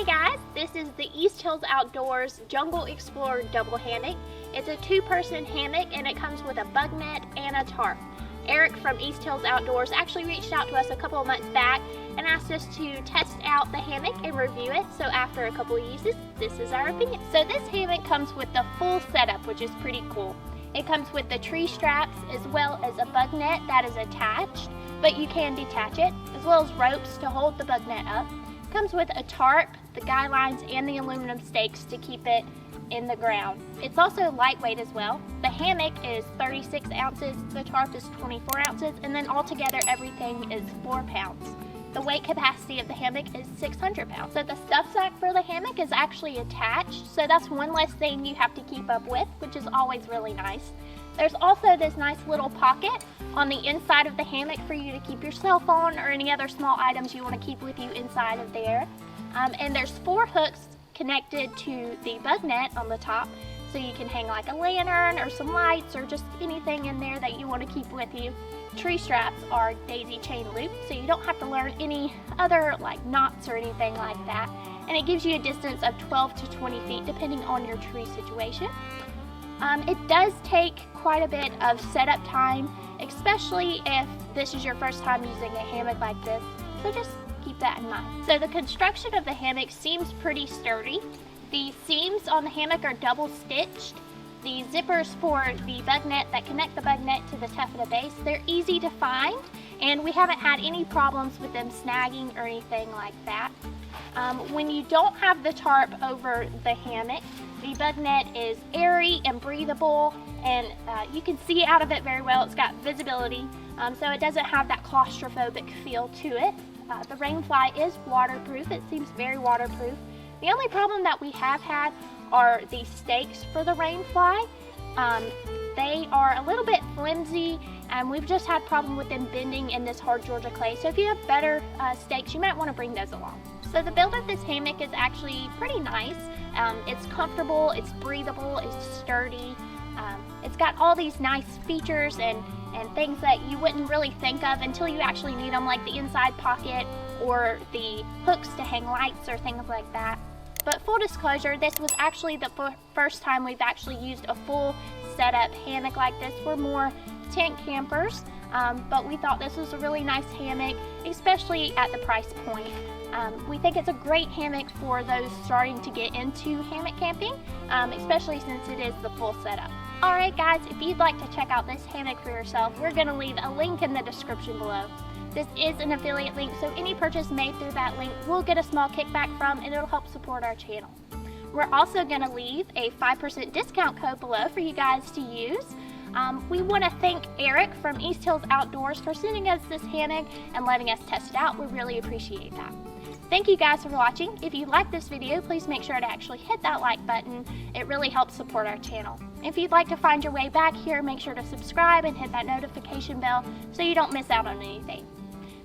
guys, this is the Easthills Outdoors Jungle Explorer Double Hammock. It's a 2-person hammock and it comes with a bug net and a tarp. Eric from Easthills Outdoors actually reached out to us a couple of months back and asked us to test out the hammock and review it. So after a couple of uses, this is our opinion. So this hammock comes with the full setup, which is pretty cool. It comes with the tree straps as well as a bug net that is attached, but you can detach it, as well as ropes to hold the bug net up. Comes with a tarp, the guy lines, and the aluminum stakes to keep it in the ground. It's also lightweight as well. The hammock is 36 ounces, the tarp is 24 ounces, and then altogether everything is 4 pounds. The weight capacity of the hammock is 600 pounds. So the stuff sack for the hammock is actually attached, so that's one less thing you have to keep up with, which is always really nice. There's also this nice little pocket on the inside of the hammock for you to keep your cell phone or any other small items you want to keep with you inside of there. And there's 4 hooks connected to the bug net on the top, so you can hang like a lantern or some lights or just anything in there that you want to keep with you. Tree straps are daisy chain loop, so you don't have to learn any other like knots or anything like that. And it gives you a distance of 12 to 20 feet depending on your tree situation. It does take quite a bit of setup time, especially if this is your first time using a hammock like this, so just keep that in mind. So the construction of the hammock seems pretty sturdy. The seams on the hammock are double stitched. The zippers for the bug net that connect the bug net to the taffeta base, they're easy to find, and we haven't had any problems with them snagging or anything like that. When you don't have the tarp over the hammock, the bug net is airy and breathable, and you can see out of it very well. It's got visibility, so it doesn't have that claustrophobic feel to it. The rain fly is waterproof. It seems very waterproof. The only problem that we have had are the stakes for the rain fly. They are a little bit flimsy, and we've just had problem with them bending in this hard Georgia clay. So if you have better stakes, you might want to bring those along. So the build of this hammock is actually pretty nice. It's comfortable, it's breathable, it's sturdy. It's got all these nice features and things that you wouldn't really think of until you actually need them, like the inside pocket or the hooks to hang lights or things like that. But full disclosure, this was actually the first time we've actually used a full setup hammock like this. We're more tent campers, but we thought this was a really nice hammock, especially at the price point. We think it's a great hammock for those starting to get into hammock camping, especially since it is the full setup. Alright guys, if you'd like to check out this hammock for yourself, we're going to leave a link in the description below. This is an affiliate link, so any purchase made through that link we'll get a small kickback from, and it'll help support our channel. We're also going to leave a 5% discount code below for you guys to use. We want to thank Eric from Easthills Outdoors for sending us this hammock and letting us test it out. We really appreciate that. Thank you guys for watching. If you like this video, please make sure to actually hit that like button. It really helps support our channel. If you'd like to find your way back here, make sure to subscribe and hit that notification bell so you don't miss out on anything.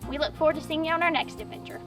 We look forward to seeing you on our next adventure.